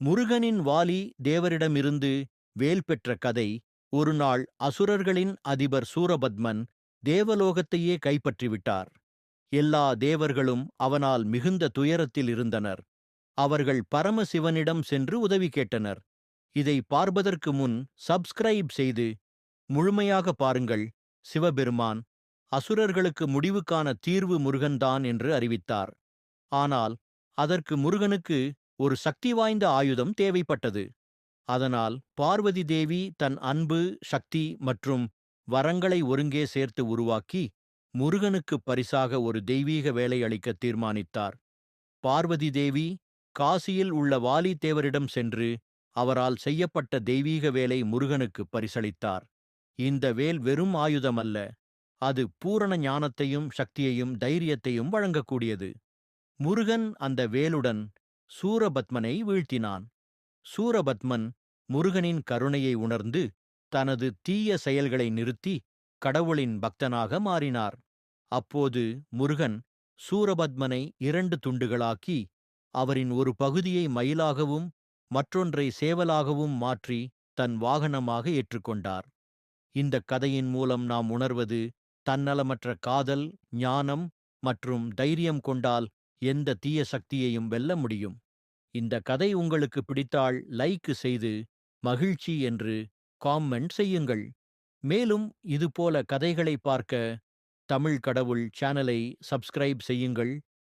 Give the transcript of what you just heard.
முருகனின் வாலி தேவரிடமிருந்து வேல் பெற்ற கதை. ஒரு நாள் அசுரர்களின் அதிபர் சூரபத்மன் தேவலோகத்தையே கைப்பற்றிவிட்டார். எல்லா தேவர்களும் அவனால் மிகுந்த துயரத்தில் இருந்தனர். அவர்கள் பரமசிவனிடம் சென்று உதவி கேட்டனர். இதை பார்ப்பதற்கு முன் சப்ஸ்கிரைப் செய்து முழுமையாக பாருங்கள். சிவபெருமான் அசுரர்களுக்கு முடிவுக்கான தீர்வு முருகன்தான் என்று அறிவித்தார். ஆனால் அதற்கு முருகனுக்கு ஒரு சக்தி வாய்ந்த ஆயுதம் தேவைப்பட்டது. அதனால் பார்வதி தேவி தன் அன்பு, சக்தி மற்றும் வரங்களை ஒருங்கே சேர்த்து உருவாக்கி முருகனுக்கு பரிசாக ஒரு தெய்வீக வேலை அளிக்க தீர்மானித்தார். பார்வதி தேவி காசியில் உள்ள வாலி தேவரிடம் சென்று அவரால் செய்யப்பட்ட தெய்வீக வேலை முருகனுக்கு பரிசளித்தார். இந்த வேல் வெறும் ஆயுதம் அல்ல, அது பூரண ஞானத்தையும் சக்தியையும் தைரியத்தையும் வழங்கக்கூடியது. முருகன் அந்த வேலுடன் சூரபத்மனை வீழ்த்தினான். சூரபத்மன் முருகனின் கருணையை உணர்ந்து தனது தீய செயல்களை நிறுத்தி கடவுளின் பக்தனாக மாறினார். அப்போது முருகன் சூரபத்மனை 2 துண்டுகளாக்கி அவரின் ஒரு பகுதியை மயிலாகவும் மற்றொன்றை சேவலாகவும் மாற்றி தன் வாகனமாக ஏற்றுக்கொண்டார். இந்த கதையின் மூலம் நாம் உணர்வது, தன்னலமற்ற காதல், ஞானம் மற்றும் தைரியம் கொண்டால் எந்த தீய சக்தியையும் வெல்ல முடியும். இந்த கதை உங்களுக்கு பிடித்தால் லைக் செய்து மகிழ்ச்சி என்று காமெண்ட் செய்யுங்கள். மேலும் இதுபோல கதைகளை பார்க்க தமிழ் கடவுள் சேனலை சப்ஸ்கிரைப் செய்யுங்கள்.